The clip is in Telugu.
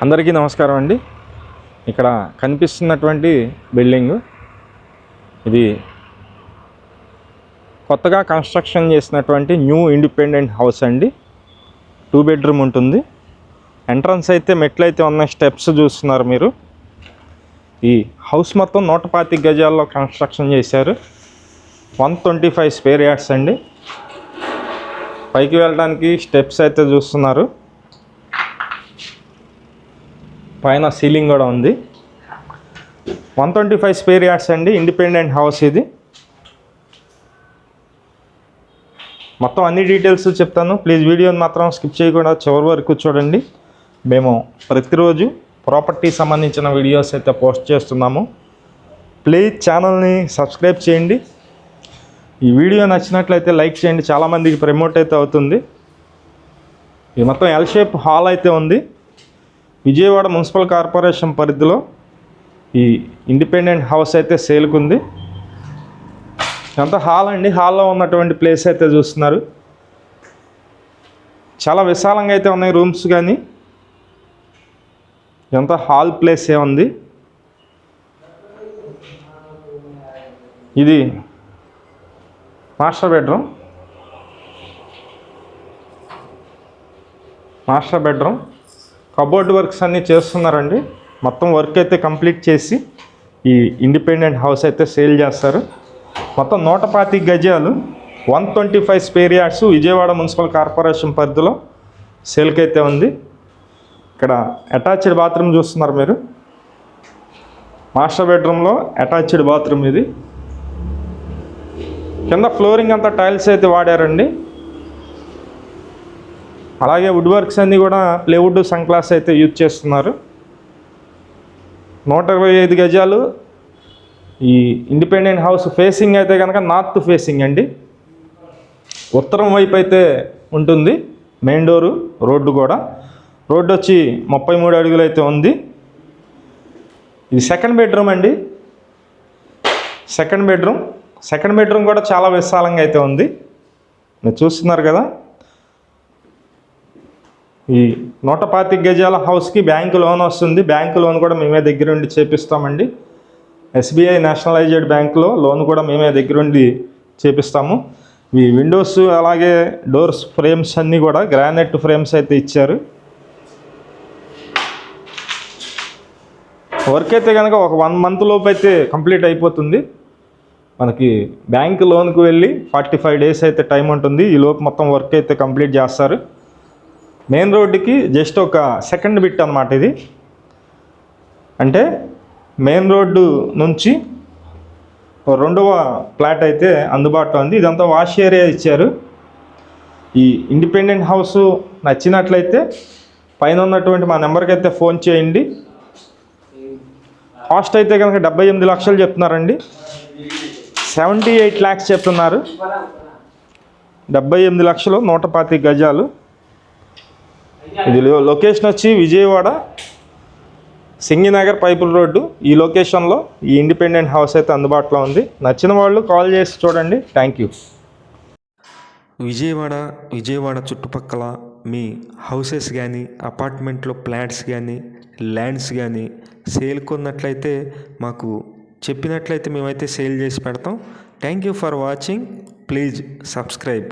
అందరికీ నమస్కారం అండి. ఇక్కడ కనిపిస్తున్నటువంటి బిల్డింగ్ ఇది కొత్తగా కన్స్ట్రక్షన్ చేసినటువంటి న్యూ ఇండిపెండెంట్ హౌస్ అండి. 2 బెడ్రూమ్ ఉంటుంది. ఎంట్రన్స్ అయితే మెట్లు అయితే ఉన్న స్టెప్స్ చూస్తున్నారు మీరు. ఈ హౌస్ మొత్తం 125 గజాల్లో కన్స్ట్రక్షన్ చేశారు. 125 స్క్వేర్ యార్డ్స్ అండి. పైకి వెళ్ళడానికి స్టెప్స్ అయితే చూస్తున్నారు. పైన సీలింగ్ కూడా ఉంది. 125 స్క్వేర్ యార్డ్స్ అండి. ఇండిపెండెంట్ హౌస్ ఇది. మొత్తం అన్ని డీటెయిల్స్ చెప్తాను. ప్లీజ్ వీడియోని మాత్రం స్కిప్ చేయకుండా చివరి వరకు చూడండి. మేము ప్రతిరోజు ప్రాపర్టీ సంబంధించిన వీడియోస్ అయితే పోస్ట్ చేస్తున్నాము. ప్లీజ్ ఛానల్ని సబ్స్క్రైబ్ చేయండి. ఈ వీడియో నచ్చినట్లయితే లైక్ చేయండి. చాలామందికి ప్రమోట్ అయితే అవుతుంది. ఇది మొత్తం ఎల్ షేప్ హాల్ అయితే ఉంది. విజయవాడ మున్సిపల్ కార్పొరేషన్ పరిధిలో ఈ ఇండిపెండెంట్ హౌస్ అయితే సేల్కి ఉంది. ఎంత హాల్ అండి. హాల్లో ఉన్నటువంటి ప్లేస్ అయితే చూస్తున్నారు. చాలా విశాలంగా అయితే ఉన్నాయి రూమ్స్. కానీ ఎంత హాల్ ప్లేస్ ఉంది. ఇది మాస్టర్ బెడ్రూమ్. కబోర్డ్ వర్క్స్ అన్నీ చేస్తున్నారండి. మొత్తం వర్క్ అయితే కంప్లీట్ చేసి ఈ ఇండిపెండెంట్ హౌస్ అయితే సేల్ చేస్తారు. మొత్తం 125 గజాలు 125 square yards Vijayawada municipal corporation పరిధిలో సేల్కి అయితే ఉంది. ఇక్కడ అటాచ్డ్ బాత్రూమ్ చూస్తున్నారు మీరు. మాస్టర్ బెడ్రూమ్లో అటాచ్డ్ బాత్రూమ్ ఇది. కింద ఫ్లోరింగ్ అంతా టైల్స్ అయితే వాడారండి. అలాగే వుడ్ వర్క్స్ అన్నీ కూడా ప్లేవుడ్ సన్గ్లాస్ అయితే యూజ్ చేస్తున్నారు. 125 గజాలు. ఈ ఇండిపెండెంట్ హౌస్ ఫేసింగ్ అయితే కనుక నార్త్ ఫేసింగ్ అండి. ఉత్తరం వైపు అయితే ఉంటుంది మెయిన్ డోరు. రోడ్డు వచ్చి 33 అడుగులు అయితే ఉంది. ఇది సెకండ్ బెడ్రూమ్ అండి. సెకండ్ బెడ్రూమ్ కూడా చాలా విశాలంగా అయితే ఉంది. మీరు చూస్తున్నారు కదా. ఈ 125 గజాల హౌస్కి బ్యాంకు లోన్ వస్తుంది. బ్యాంకు లోన్ కూడా మేమే దగ్గరుండి చేపిస్తామండి. SBI నేషనలైజ్డ్ బ్యాంకులో లోన్ కూడా మేమే దగ్గరుండి చేపిస్తాము. ఈ విండోస్ అలాగే డోర్స్ ఫ్రేమ్స్ అన్నీ కూడా గ్రానైట్ ఫ్రేమ్స్ అయితే ఇచ్చారు. వర్క్ అయితే కనుక ఒక 1 మంత్ లోపు అయితే కంప్లీట్ అయిపోతుంది. మనకి బ్యాంకు లోన్కి వెళ్ళి 45 డేస్ అయితే టైం ఉంటుంది. ఈ లోపు మొత్తం వర్క్ అయితే కంప్లీట్ చేస్తారు. మెయిన్ రోడ్డుకి జస్ట్ ఒక సెకండ్ బిట్ అన్నమాట ఇది. అంటే మెయిన్ రోడ్డు నుంచి 2వ ఫ్లాట్ అయితే అందుబాటులో ఉంది. ఇదంతా వాష్ ఏరియా ఇచ్చారు. ఈ ఇండిపెండెంట్ హౌస్ నచ్చినట్లయితే పైన ఉన్నటువంటి మా నెంబర్కి అయితే ఫోన్ చేయండి. కాస్ట్ అయితే కనుక 78 లక్షలు చెప్తున్నారండి. 78 lakhs చెప్తున్నారు. 78 లక్షలు 125 గజాలు. ఇది లొకేషన్ వచ్చి విజయవాడ సింగినగర్ పైపుల్ రోడ్డు. ఈ లొకేషన్లో ఈ ఇండిపెండెంట్ హౌస్ అయితే అందుబాటులో ఉంది. నచ్చిన వాళ్ళు కాల్ చేసి చూడండి. Thank you. విజయవాడ చుట్టుపక్కల మీ హౌసెస్ కానీ అపార్ట్మెంట్లో ఫ్లాట్స్ కానీ ల్యాండ్స్ కానీ సేల్కొన్నట్లయితే మాకు చెప్పినట్లయితే మేమైతే సేల్ చేసి పెడతాం. Thank you for watching. Please subscribe.